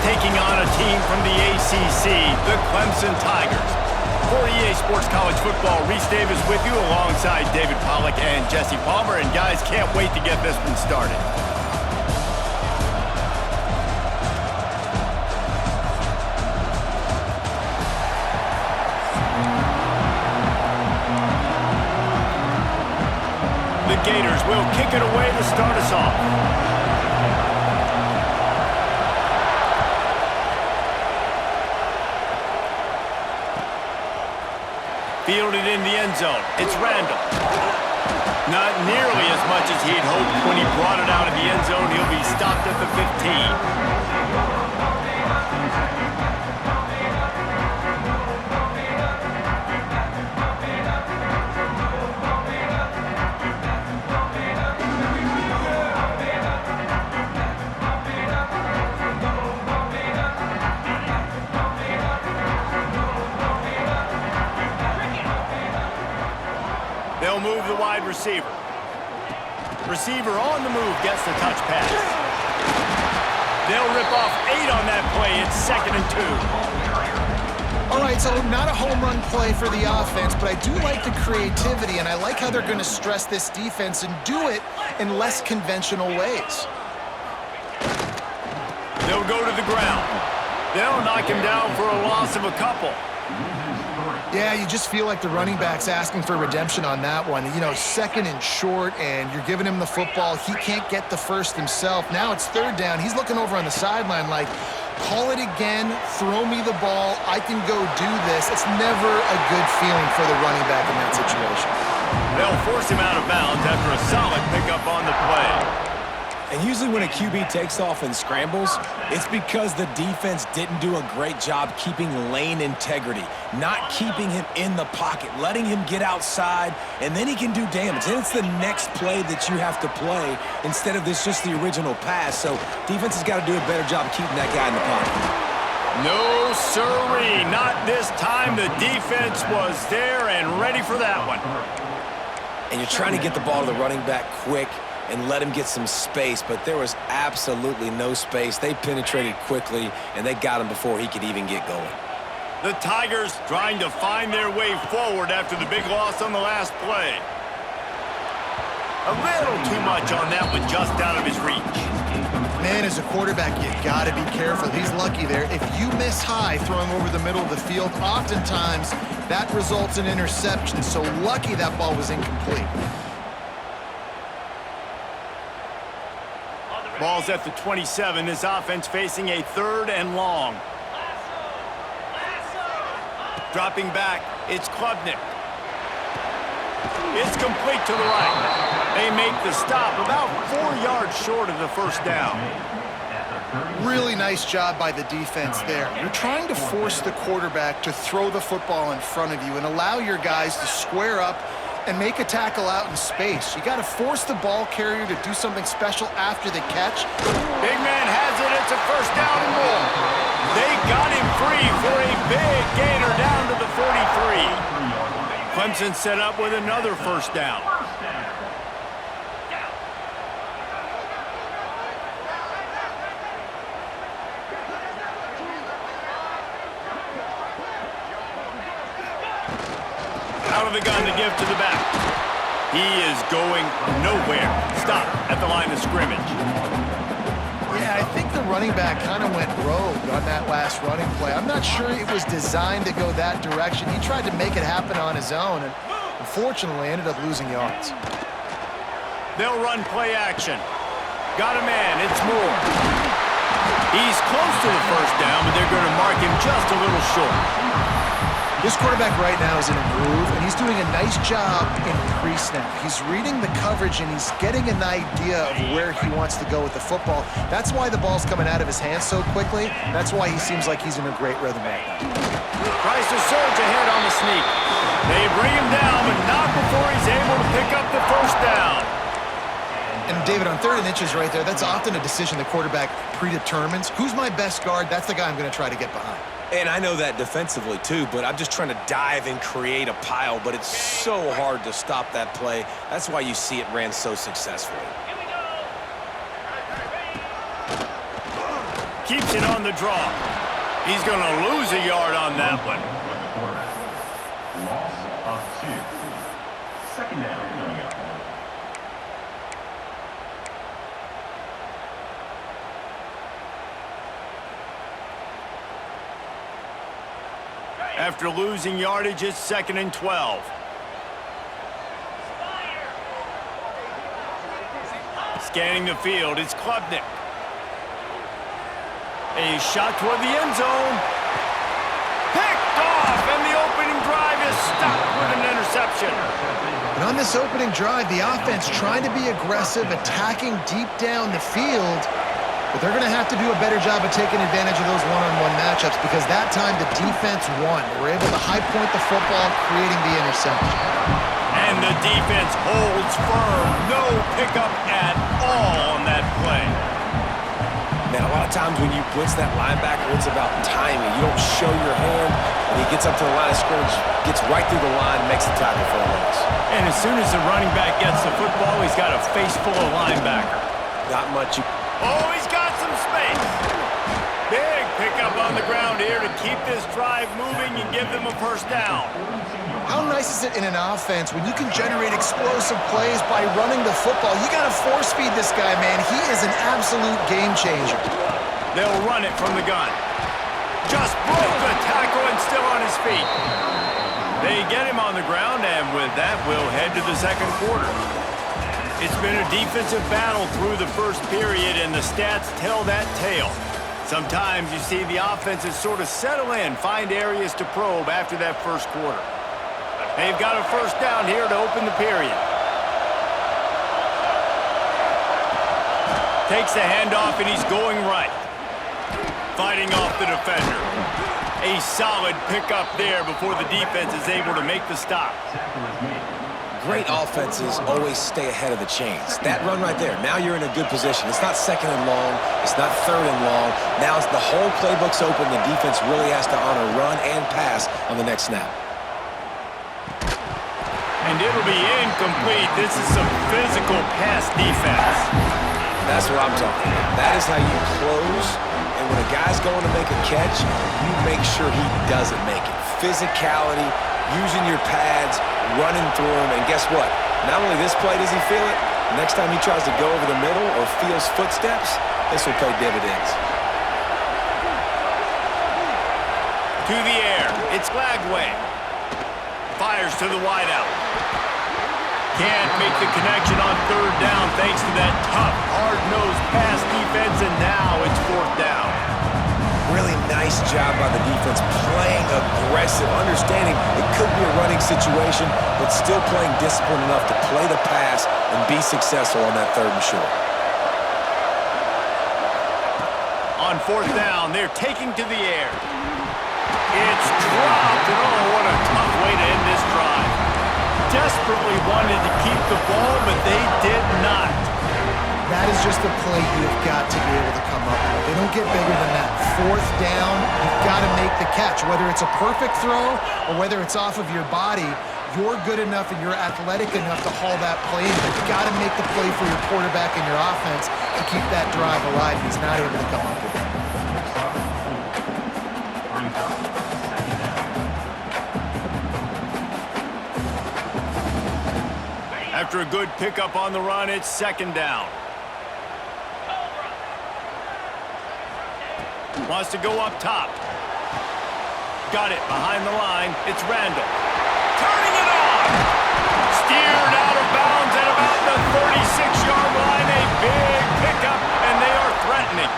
taking on a team from the ACC, the Clemson Tigers. For EA Sports College Football, Reese Davis with you alongside David Pollack and Jesse Palmer. And guys, can't wait to get this one started. The Gators will kick it away to start us off. Fielded in the end zone. It's Randall. Not nearly as much as he'd hoped when he brought it out of the end zone. He'll be stopped at the 15. They'll move the wide receiver. Receiver on the move gets the touch pass. They'll rip off 8 on that play. It's 2nd and 2. All right, so not a home run play for the offense, but I do like the creativity, and I like how they're going to stress this defense and do it in less conventional ways. They'll go to the ground. They'll knock him down for a loss of a couple. Yeah, you just feel like the running back's asking for redemption on that one. You know, 2nd and short, and you're giving him the football. He can't get the first himself. Now it's 3rd down. He's looking over on the sideline like, call it again, throw me the ball, I can go do this. It's never a good feeling for the running back in that situation. They'll force him out of bounds after a solid pickup on the play. And usually when a QB takes off and scrambles, it's because the defense didn't do a great job keeping lane integrity, not keeping him in the pocket, letting him get outside, and then he can do damage. And it's the next play that you have to play instead of this just the original pass. So defense has got to do a better job of keeping that guy in the pocket. No sirree, not this time. The defense was there and ready for that one. And you're trying to get the ball to the running back quick and let him get some space, but there was absolutely no space. They penetrated quickly, and they got him before he could even get going. The Tigers trying to find their way forward after the big loss on the last play. A little too much on that one, just out of his reach. Man, as a quarterback, you got to be careful. He's lucky there. If you miss high throwing over the middle of the field, oftentimes that results in interception. So lucky that ball was incomplete. Ball's at the 27. This offense facing a 3rd and long. Dropping back, it's Klubnik. It's complete to the right. They make the stop about 4 yards short of the first down. Really nice job by the defense there. You're trying to force the quarterback to throw the football in front of you and allow your guys to square up and make a tackle out in space. You got to force the ball carrier to do something special after the catch. Big man has it. It's a 1st down and more. They got him free for a big gainer down to the 43. Clemson set up with another 1st down. Out of the gun to give to the back. He is going nowhere. Stop at the line of scrimmage. Yeah, I think the running back kind of went rogue on that last running play. I'm not sure it was designed to go that direction. He tried to make it happen on his own and unfortunately ended up losing yards. They'll run play action. Got a man. It's Moore. He's close to the 1st down, but they're going to mark him just a little short. This quarterback right now is in a groove, and he's doing a nice job in pre-snap. He's reading the coverage, and he's getting an idea of where he wants to go with the football. That's why the ball's coming out of his hands so quickly. That's why he seems like he's in a great rhythm right now. Tries to surge ahead on the sneak. They bring him down, but not before he's able to pick up the 1st down. And David, on 3rd and inches right there, that's often a decision the quarterback predetermines. Who's my best guard? That's the guy I'm going to try to get behind. And I know that defensively too, but I'm just trying to dive and create a pile, but it's so hard to stop that play. That's why you see it ran so successfully. keeps it on the draw. He's going to lose a yard on that one. Loss of 2. Second down. After losing yardage, it's 2nd and 12. Scanning the field, it's Klubnik. A shot toward the end zone. Picked off, and the opening drive is stopped with an interception. And on this opening drive, the offense trying to be aggressive, attacking deep down the field, but they're going to have to do a better job of taking advantage of those one-on-one matchups because that time the defense won. They were able to high point the football, creating the interception. And the defense holds firm. No pickup at all on that play. Man, a lot of times when you blitz that linebacker, it's about timing. You don't show your hand, and he gets up to the line of scrimmage, gets right through the line, makes the tackle for a loss. And as soon as the running back gets the football, he's got a face full of linebacker. Not much. Oh, he's got some space. Big pickup on the ground here to keep this drive moving and give them a first down. How nice is it in an offense when you can generate explosive plays by running the football? You got to force feed this guy, man. He is an absolute game changer. They'll run it from the gun. Just broke the tackle and still on his feet. They get him on the ground, and with that, we'll head to the second quarter. It's been a defensive battle through the first period, and the stats tell that tale. Sometimes you see the offenses sort of settle in, find areas to probe after that first quarter. They've got a first down here to open the period. Takes the handoff, and he's going right. Fighting off the defender. A solid pickup there before the defense is able to make the stop. Great offenses always stay ahead of the chains. That run right there, now you're in a good position. It's not 2nd and long. It's not 3rd and long. Now as the whole playbook's open, the defense really has to honor run and pass on the next snap. And it'll be incomplete. This is some physical pass defense. That's what I'm talking about. That is how you close. And when a guy's going to make a catch, you make sure he doesn't make it. Physicality, using your pads, running through him, and guess what? Not only this play does he feel it, next time he tries to go over the middle or feels footsteps, this will pay dividends. To the air, it's Lagway. Fires to the wideout. Can't make the connection on 3rd down thanks to that tough, hard-nosed pass defense, and now it's 4th down. Really nice job by the defense, playing aggressive, understanding it could be a running situation, but still playing disciplined enough to play the pass and be successful on that 3rd and short. On 4th down, they're taking to the air. It's dropped, and oh, what a tough way to end this drive. Desperately wanted to keep the ball, but they did not. That is just a play you've got to be able to come up with. They don't get bigger than that. 4th down, you've got to make the catch. Whether it's a perfect throw or whether it's off of your body, you're good enough and you're athletic enough to haul that play in. But you've got to make the play for your quarterback and your offense to keep that drive alive. He's not able to come up with it. After a good pickup on the run, it's 2nd down. Wants to go up top. Got it behind the line. It's Randall. Turning it on. Steered out of bounds at about the 36-yard line. A big pickup, and they are threatening.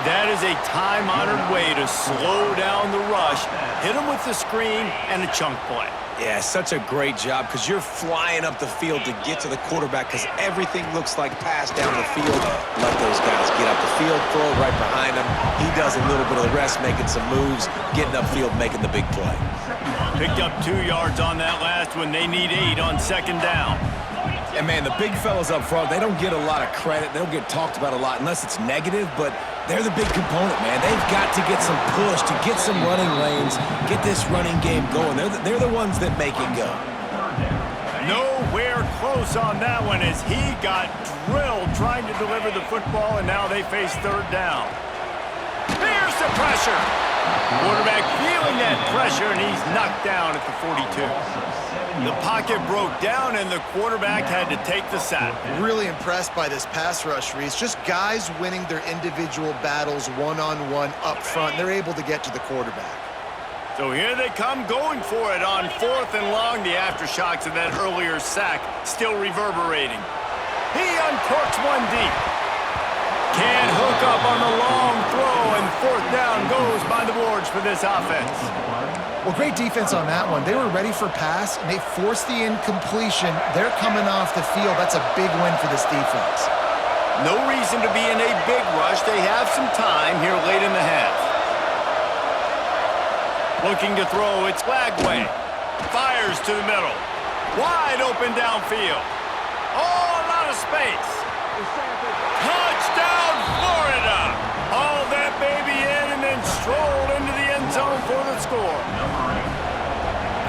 That is a time-honored way to slow down the rush, hit them with the screen, and a chunk play. Yeah, such a great job because you're flying up the field to get to the quarterback because everything looks like pass down the field. Let those guys get up the field, throw it right behind him. He does a little bit of the rest, making some moves, getting upfield, making the big play. Picked up 2 yards on that last one. They need 8 on 2nd down. And, man, the big fellas up front, they don't get a lot of credit. They don't get talked about a lot unless it's negative, but they're the big component, man. They've got to get some push, to get some running lanes, get this running game going. They're the ones that make it go. Nowhere close on that one as he got drilled trying to deliver the football, and now they face 3rd down. Here's the pressure. Quarterback feeling that pressure, and he's knocked down at the 42. The pocket broke down, and the quarterback had to take the sack. Really impressed by this pass rush, Reese. Just guys winning their individual battles one-on-one up front. They're able to get to the quarterback. So here they come going for it on 4th and long. The aftershocks of that earlier sack still reverberating. He uncorks one deep. Can't hook up on the long throw, and 4th down goes by the boards for this offense. Well, great defense on that one. They were ready for pass, and they forced the incompletion. They're coming off the field. That's a big win for this defense. No reason to be in a big rush. They have some time here late in the half. Looking to throw, it's Lagway. Fires to the middle. Wide open downfield. Oh, a lot of space. Touchdown, Florida! Hauled that baby in and then strolled into the end zone for the score.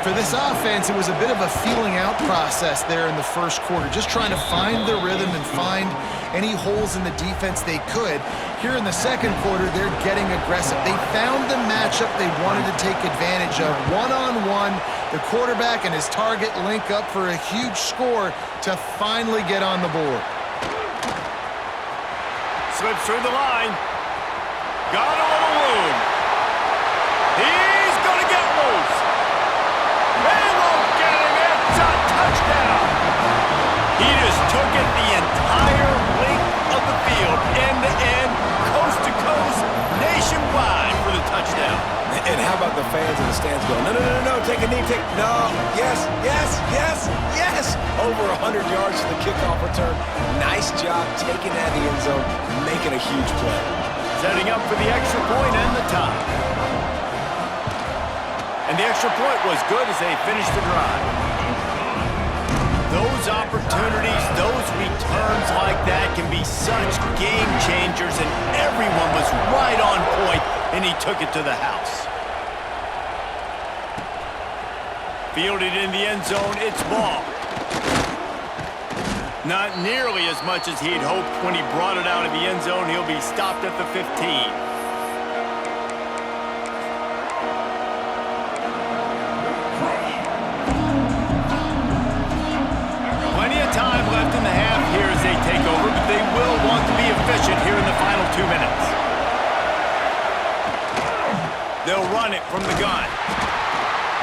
For this offense, it was a bit of a feeling out process there in the first quarter, just trying to find their rhythm and find any holes in the defense they could. Here in the second quarter, they're getting aggressive. They found the matchup they wanted to take advantage of. One-on-one, the quarterback and his target link up for a huge score to finally get on the board. Slips through the line. Got a little room. He's going to get loose. They won't get him. It's a touchdown. He just took it the entire length of the field, end-to-end, coast-to-coast, nationwide for the touchdown. And how about the fans in the stands going, no, take a knee, no, yes. Over 100 yards to the kickoff return. Nice job taking that in the end zone, making a huge play. Setting up for the extra point and the tie. And the extra point was good as they finished the drive. Those opportunities, those returns like that can be such game changers, and everyone was right on point, and he took it to the house. Fielded in the end zone, it's ball. Not nearly as much as he'd hoped when he brought it out of the end zone. He'll be stopped at the 15. Plenty of time left in the half here as they take over, but they will want to be efficient here in the final 2 minutes. They'll run it from the gun.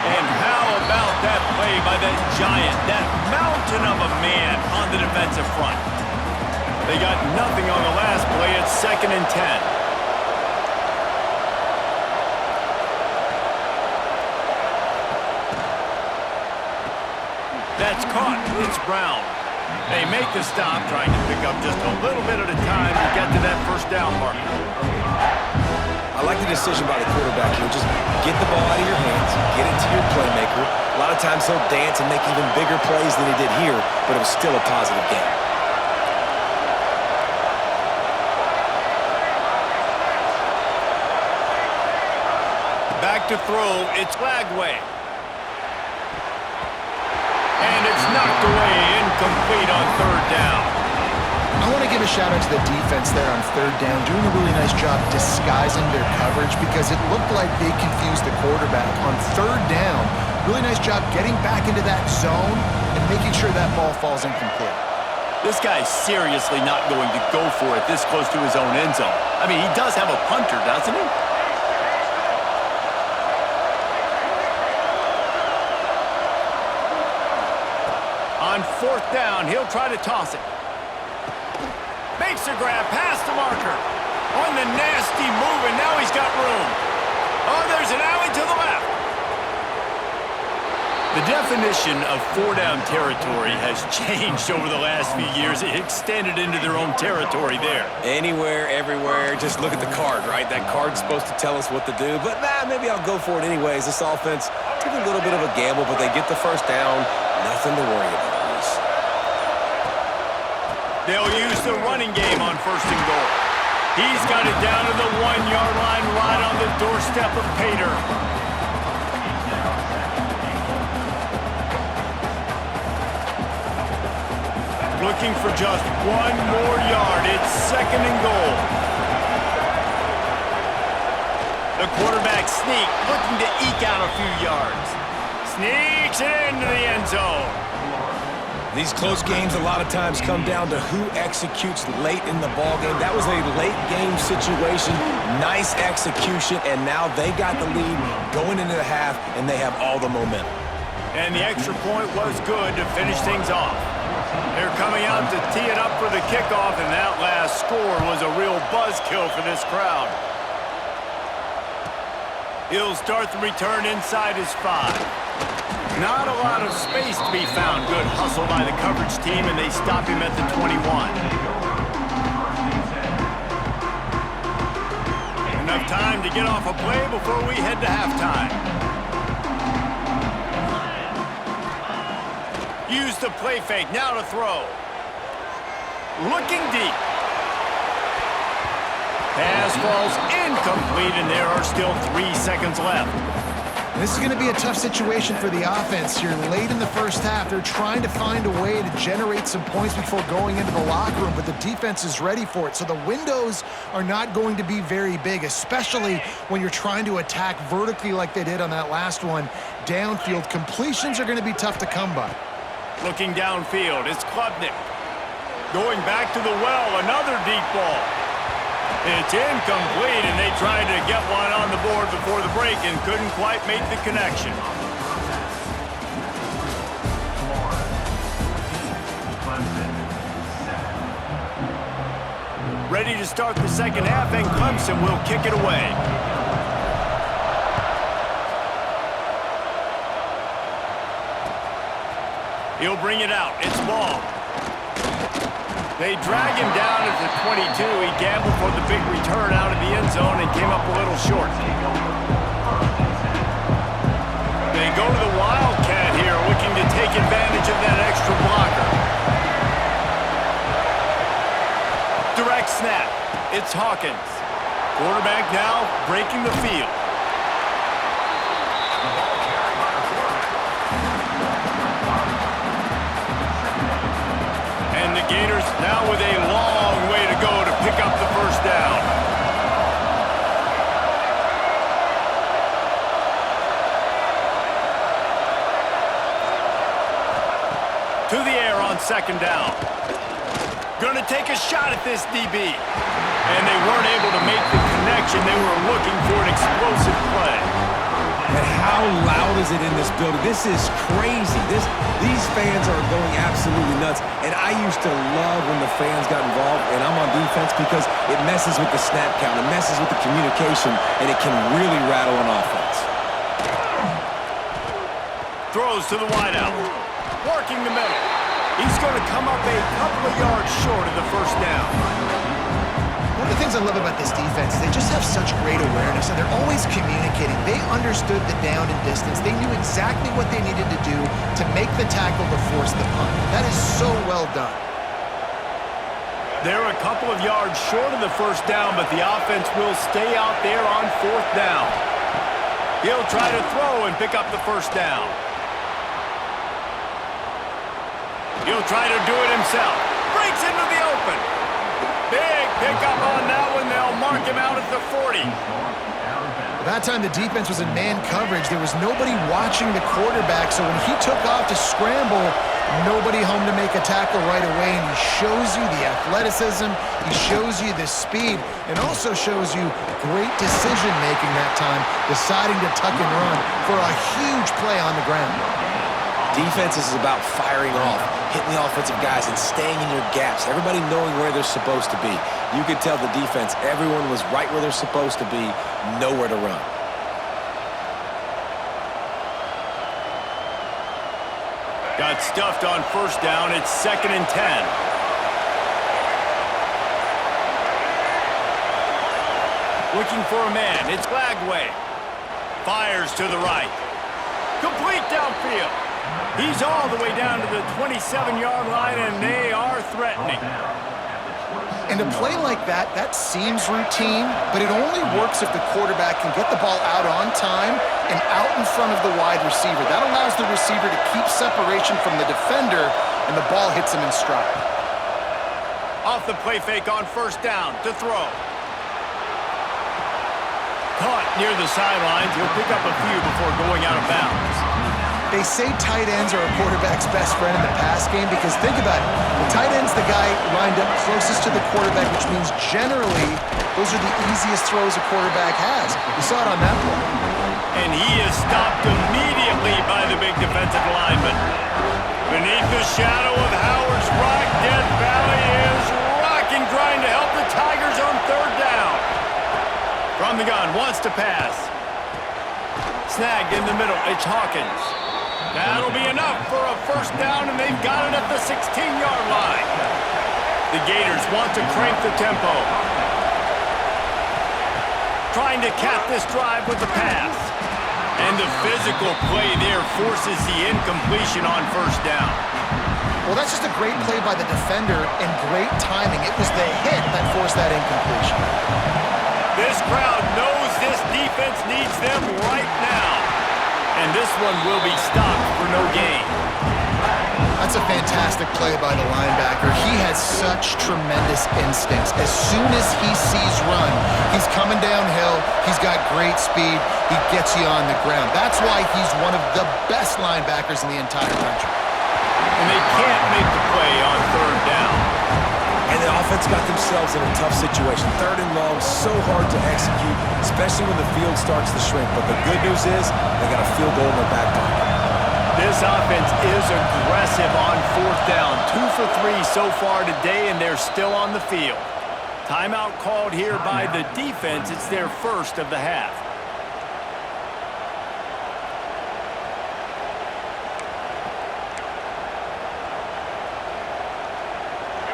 And how about that play by that giant, that mountain of a man on the defensive front? They got nothing on the last play. It's 2nd and 10. That's caught. It's Brown. They make the stop, trying to pick up just a little bit at a time to get to that first down marker. I like the decision by the quarterback here. Just get the ball out of your hands, get it to your playmaker. A lot of times he'll dance and make even bigger plays than he did here, but it was still a positive game. Back to throw, it's Lagway. And it's knocked away, incomplete on 3rd down. I want to give a shout-out to the defense there on 3rd down, doing a really nice job disguising their coverage because it looked like they confused the quarterback. On 3rd down, really nice job getting back into that zone and making sure that ball falls incomplete. This guy's seriously not going to go for it this close to his own end zone. I mean, he does have a punter, doesn't he? On 4th down, he'll try to toss it. Makes a grab past the marker. On the nasty move, and now he's got room. Oh, there's an alley to the left. The definition of 4-down territory has changed over the last few years. It extended into their own territory there. Anywhere, everywhere, just look at the card, right? That card's supposed to tell us what to do, but maybe I'll go for it anyways. This offense took a little bit of a gamble, but they get the first down. Nothing to worry about. They'll use the running game on 1st and goal. He's got it down to the 1-yard line, right on the doorstep of Pater. Looking for just 1 more yard. It's 2nd and goal. The quarterback sneak, looking to eke out a few yards. Sneaks it into the end zone. These close games a lot of times come down to who executes late in the ball game. That was a late game situation, nice execution, and now they got the lead going into the half, and they have all the momentum. And the extra point was good to finish things off. They're coming out to tee it up for the kickoff, and that last score was a real buzzkill for this crowd. He'll start the return inside his 5. Not a lot of space to be found. Good hustle by the coverage team, and they stop him at the 21. Enough time to get off a play before we head to halftime. Use the play fake, now to throw. Looking deep. Pass falls incomplete, and there are still 3 seconds left. This is going to be a tough situation for the offense here. Late in the first half, they're trying to find a way to generate some points before going into the locker room, but the defense is ready for it. So the windows are not going to be very big, especially when you're trying to attack vertically like they did on that last one. Downfield completions are going to be tough to come by. Looking downfield, it's Klubnik. Going back to the well, another deep ball. It's incomplete, and they tried to get one on the board before the break and couldn't quite make the connection. Ready to start the second half, and Clemson will kick it away. He'll bring it out. It's ball. They drag him down at the 22. He gambled for the big return out of the end zone and came up a little short. They go to the Wildcat here, looking to take advantage of that extra blocker. Direct snap. It's Hawkins. Quarterback now breaking the field. And the Gators now with a long way to go to pick up the first down. To the air on second down. Going to take a shot at this DB. And they weren't able to make the connection. They were looking for an explosive play. And how loud is it in this building? This is crazy. These fans are going absolutely nuts. And I used to love when the fans got involved, and I'm on defense because it messes with the snap count, it messes with the communication, and it can really rattle an offense. Throws to the wideout. Working the middle. He's going to come up a couple of yards short of the first down. One of the things I love about this defense is they just have such great awareness, and they're always communicating. They understood the down and distance. They knew exactly what they needed to do to make the tackle to force the punt. That is so well done. They're a couple of yards short of the first down, but the offense will stay out there on fourth down. He'll try to throw and pick up the first down. He'll try to do it himself. Breaks into the open. Big pickup on that one. They'll mark him out at the 40. That time the defense was in man coverage. There was nobody watching the quarterback, so when he took off to scramble, nobody home to make a tackle right away, and he shows you the athleticism, he shows you the speed, and also shows you great decision-making that time, deciding to tuck and run for a huge play on the ground. Defense is about firing off, hitting the offensive guys, and staying in your gaps. Everybody knowing where they're supposed to be. You could tell the defense, everyone was right where they're supposed to be, nowhere to run. Got stuffed on first down. It's 2nd and 10. Looking for a man. It's Lagway. Fires to the right. Complete downfield. He's all the way down to the 27-yard line, and they are threatening. And a play like that, that seems routine, but it only works if the quarterback can get the ball out on time and out in front of the wide receiver. That allows the receiver to keep separation from the defender, and the ball hits him in stride. Off the play fake on first down to throw. Caught near the sidelines. He'll pick up a few before going out of bounds. They say tight ends are a quarterback's best friend in the pass game because think about it. The tight end's the guy lined up closest to the quarterback, which means generally those are the easiest throws a quarterback has. We saw it on that play. And he is stopped immediately by the big defensive lineman. Beneath the shadow of Howard's rock, Death Valley is rocking, trying to help the Tigers on third down. From the gun, wants to pass. Snagged in the middle, it's Hawkins. That'll be enough for a first down, and they've got it at the 16-yard line. The Gators want to crank the tempo. Trying to cap this drive with the pass. And the physical play there forces the incompletion on first down. Well, that's just a great play by the defender and great timing. It was the hit that forced that incompletion. This crowd knows this defense needs them right now. And this one will be stopped for no gain. That's a fantastic play by the linebacker. He has such tremendous instincts. As soon as he sees run, he's coming downhill. He's got great speed. He gets you on the ground. That's why he's one of the best linebackers in the entire country. And they can't make the play on third down. And the offense got themselves in a tough situation. Third and long, so hard to execute, especially when the field starts to shrink. But the good news is they got a field goal in their back pocket. This offense is aggressive on fourth down. 2 for 3 so far today, and they're still on the field. Timeout called here by the defense. It's their first of the half.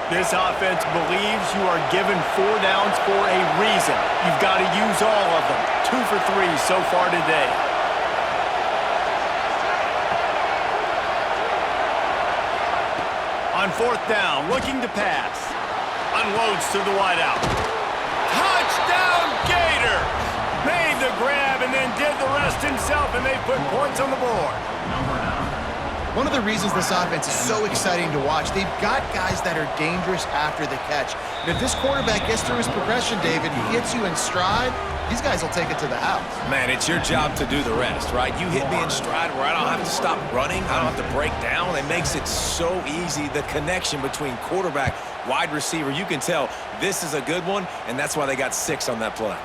This offense believes you are given 4 downs for a reason. You've got to use all of them. 2 for 3 so far today. On fourth down, looking to pass. Unloads to the wideout. Touchdown Gators! Made the grab and then did the rest himself, and they put points on the board. One of the reasons this offense is so exciting to watch, they've got guys that are dangerous after the catch. And if this quarterback gets through his progression, David, he hits you in stride, these guys will take it to the house. Man, it's your job to do the rest, right? You hit me in stride where I don't have to stop running. I don't have to break down. It makes it so easy. The connection between quarterback, wide receiver, you can tell this is a good one, and that's why they got 6 on that play.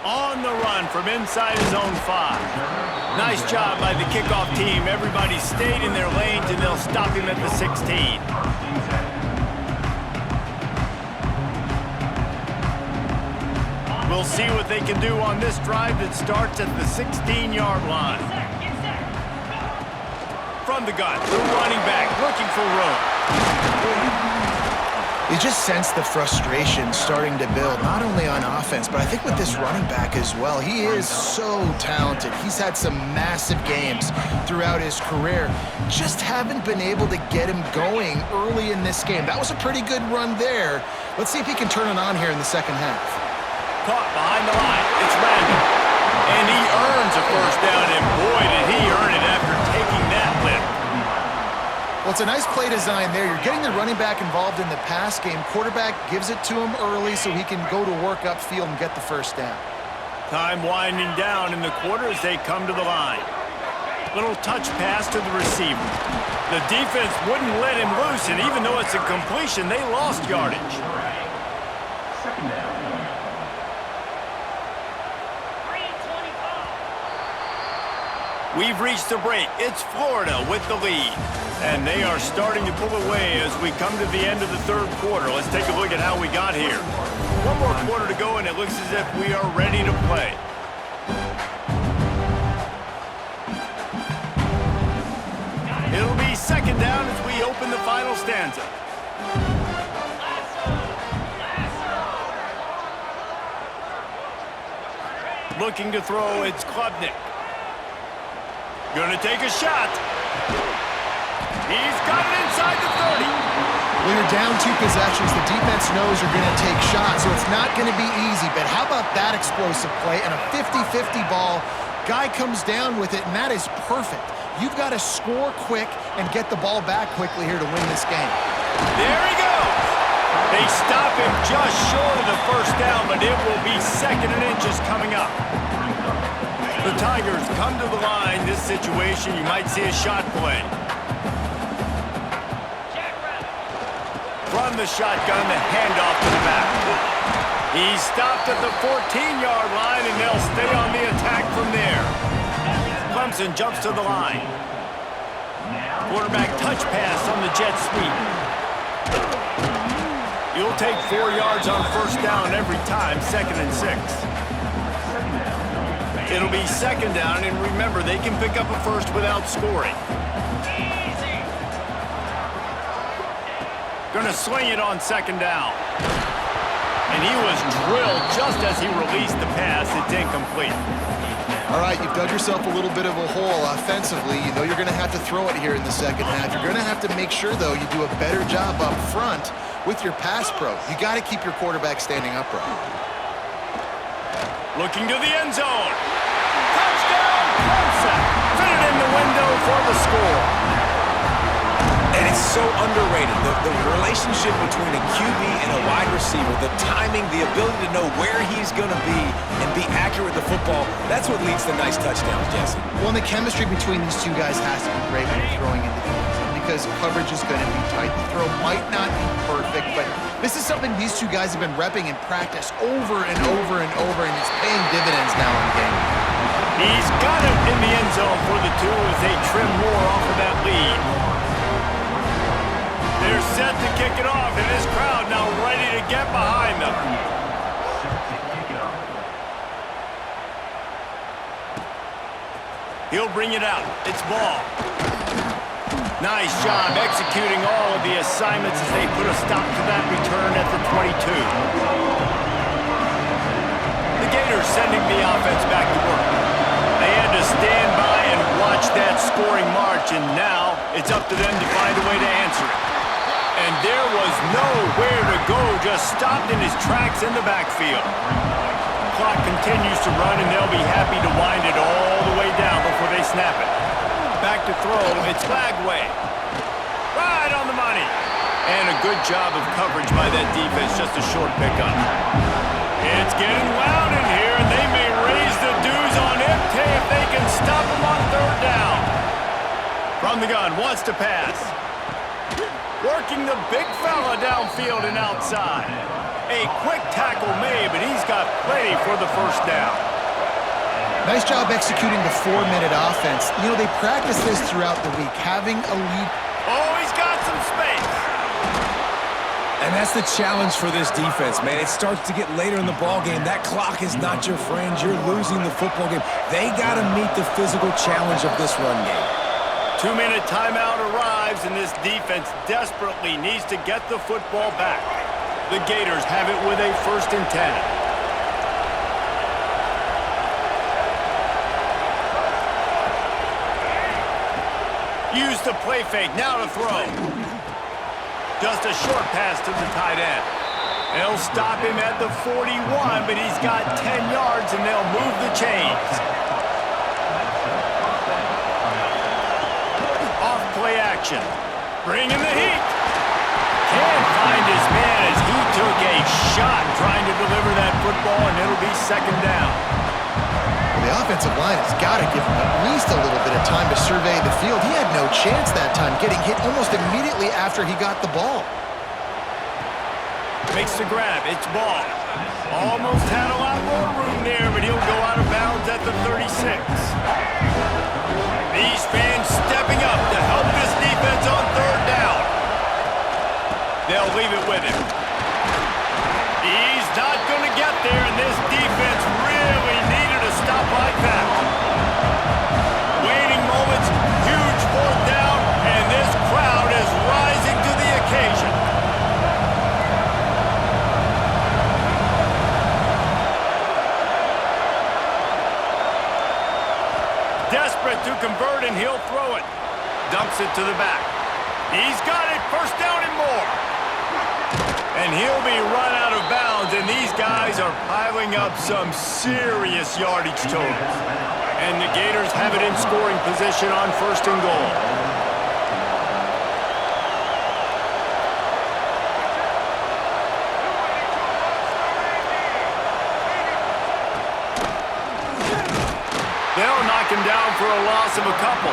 On the run from inside his own 5. Nice job by the kickoff team. Everybody stayed in their lanes, and they'll stop him at the 16. We'll see what they can do on this drive that starts at the 16-yard line. From the gun, the running back looking for room. You just sense the frustration starting to build, not only on offense, but I think with this running back as well. He is so talented. He's had some massive games throughout his career. Just haven't been able to get him going early in this game. That was a pretty good run there. Let's see if he can turn it on here in the second half. Caught behind the line. It's Randall. And he earns a first down, and boy, did he earn it after taking that lift. Well, it's a nice play design there. You're getting the running back involved in the pass game. Quarterback gives it to him early so he can go to work upfield and get the first down. Time winding down in the quarter as they come to the line. Little touch pass to the receiver. The defense wouldn't let him loose, and even though it's a completion, they lost yardage. Second down. We've reached the break. It's Florida with the lead. And they are starting to pull away as we come to the end of the third quarter. Let's take a look at how we got here. One more quarter to go, and it looks as if we are ready to play. It'll be second down as we open the final stanza. Looking to throw, it's Klubnik. Gonna take a shot. He's got it inside the 30. Well, you're down 2 possessions. The defense knows you're going to take shots, so it's not going to be easy. But how about that explosive play and a 50-50 ball? Guy comes down with it, and that is perfect. You've got to score quick and get the ball back quickly here to win this game. There he goes. They stop him just short of the first down, but it will be 2nd and inches coming up. The Tigers come to the line. This situation, you might see a shot play. From the shotgun, the handoff to the back. He's stopped at the 14-yard line, and they'll stay on the attack from there. Clemson jumps to the line. Quarterback touch pass on the jet sweep. You'll take 4 yards on first down every time, 2nd and 6. It'll be 2nd down, and remember, they can pick up a first without scoring. Gonna swing it on 2nd down. And he was drilled just as he released the pass. It's incomplete. All right, you've dug yourself a little bit of a hole offensively. You know you're going to have to throw it here in the second half. You're going to have to make sure, though, you do a better job up front with your pass pro. You got to keep your quarterback standing upright. Looking to the end zone. Touchdown, Clemson. Fit it in the window for the score. And it's so underrated. The relationship between a QB and a wide receiver, the timing, the ability to know where he's going to be and be accurate with the football, that's what leads to nice touchdowns, Jesse. Well, and the chemistry between these two guys has to be great when you're throwing into defense because coverage is going to be tight. The throw might not be perfect, but this is something these two guys have been repping in practice over and over and over, and it's paying dividends now in game. He's got it in the end zone for the two as they trim more off of that lead. They're set to kick it off, and this crowd now ready to get behind them. He'll bring it out. It's ball. Nice job executing all of the assignments as they put a stop to that return at the 22. The Gators sending the offense back to work. They had to stand by and watch that scoring march, and now it's up to them to find a way to answer it. And there was nowhere to go, just stopped in his tracks in the backfield. Clock continues to run, and they'll be happy to wind it all the way down before they snap it. Back to throw, it's Bagway. Right on the money. And a good job of coverage by that defense, just a short pickup. It's getting loud in here, and they may raise the dues on Ipte if they can stop him on 3rd down. From the gun, wants to pass. Working the big fella downfield and outside. A quick tackle made, but he's got plenty for the first down. Nice job executing the 4-minute offense. You know, they practice this throughout the week, having a lead. Oh, he's got some space. And that's the challenge for this defense, man. It starts to get later in the ball game. That clock is not your friend. You're losing the football game. They got to meet the physical challenge of this run game. 2-minute timeout arrives, and this defense desperately needs to get the football back. The Gators have it with a 1st and 10. Use the play fake, now to throw. Just a short pass to the tight end. They'll stop him at the 41, but he's got 10 yards, and they'll move the chains. Play action. Bringing the heat. Can't find his man as he took a shot trying to deliver that football, and it'll be 2nd down. Well, the offensive line has got to give him at least a little bit of time to survey the field. He had no chance that time, getting hit almost immediately after he got the ball. Makes the grab. It's ball. Almost had a lot more room there, but he'll go out of bounds at the 36. These fans stepping up to help this defense on 3rd down. They'll leave it with him. He's not going to get there, and this defense really needed a stop like that. Waiting moments, huge 4th down, and this crowd is rising to the occasion. Desperate to convert, and he'll throw it. Dumps it to the back. He's got it, 1st down and more. And he'll be run out of bounds, and these guys are piling up some serious yardage totals. And the Gators have it in scoring position on 1st and goal. him down for a loss of a couple.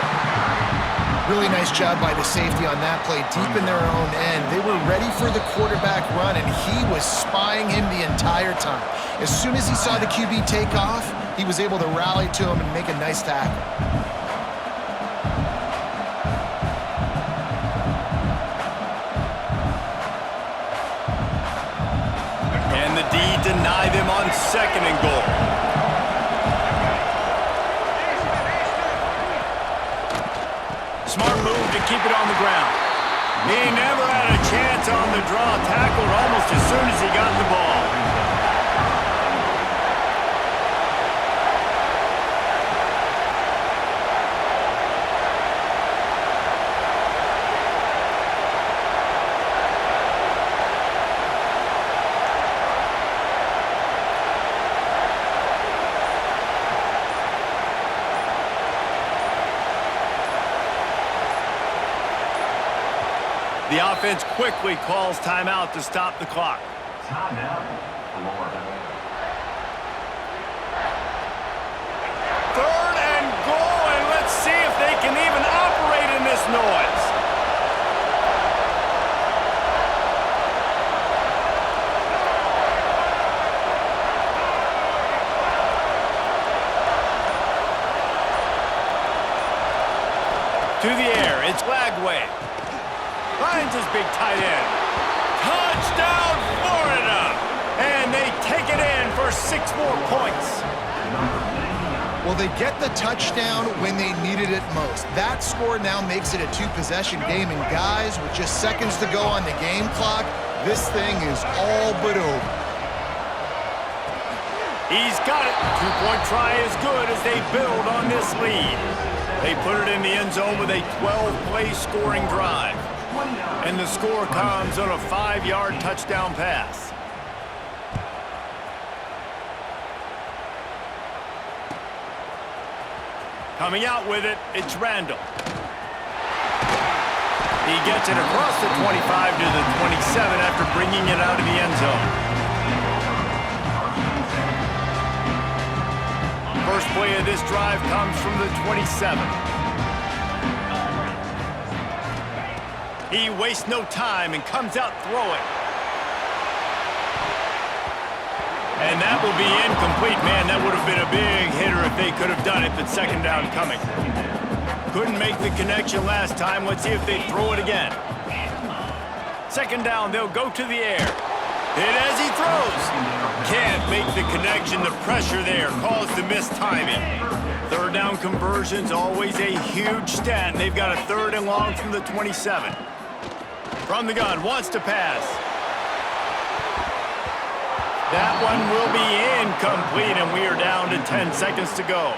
Really nice job by the safety on that play, deep in their own end. They were ready for the quarterback run, and he was spying him the entire time. As soon as he saw the QB take off, he was able to rally to him and make a nice tackle. And the D denied them on 2nd and goal. Smart move to keep it on the ground. He never had a chance on the draw, tackled almost as soon as he got the ball. The offense quickly calls timeout to stop the clock. Timeout. Florida. 3rd and goal, and let's see if they can even operate in this noise. To the air, it's Lagway. Finds his big tight end. Touchdown, Florida! And they take it in for 6 more points. Well, they get the touchdown when they needed it most. That score now makes it a 2-possession game, and guys, with just seconds to go on the game clock, this thing is all but over. He's got it. 2-point try is good as they build on this lead. They put it in the end zone with a 12-play scoring drive. And the score comes on a 5-yard touchdown pass. Coming out with it, it's Randall. He gets it across the 25 to the 27 after bringing it out of the end zone. First play of this drive comes from the 27. He wastes no time and comes out throwing. And that will be incomplete. Man, that would have been a big hitter if they could have done it, but 2nd down coming. Couldn't make the connection last time. Let's see if they throw it again. 2nd down, they'll go to the air. Hit as he throws. Can't make the connection. The pressure there caused the missed timing. 3rd down conversion's always a huge stat. And they've got a 3rd and long from the 27. From the gun, wants to pass. That one will be incomplete, and we are down to 10 seconds to go.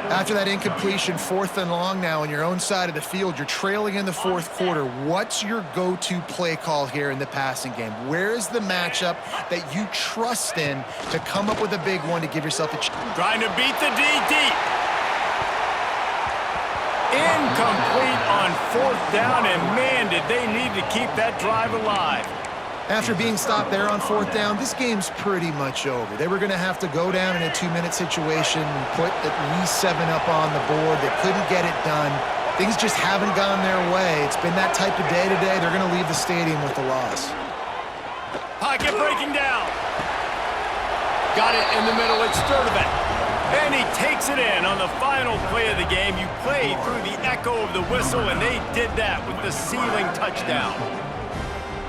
After that incompletion, 4th and long now on your own side of the field, you're trailing in the 4th quarter. What's your go-to play call here in the passing game? Where is the matchup that you trust in to come up with a big one to give yourself a chance? Trying to beat the D deep. Incomplete on 4th down, and man, did they need to keep that drive alive. After being stopped there on 4th down, this game's pretty much over. They were going to have to go down in a 2-minute situation, put at least 7 up on the board. They couldn't get it done. Things just haven't gone their way. It's been that type of day today. They're going to leave the stadium with a loss. Pocket breaking down. Got it in the middle. It's Sturdivant. And he takes it in on the final play of the game. You play through the echo of the whistle, and they did that with the ceiling touchdown.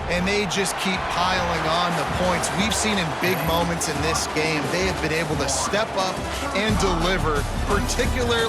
And they just keep piling on the points. We've seen in big moments in this game, they have been able to step up and deliver, particularly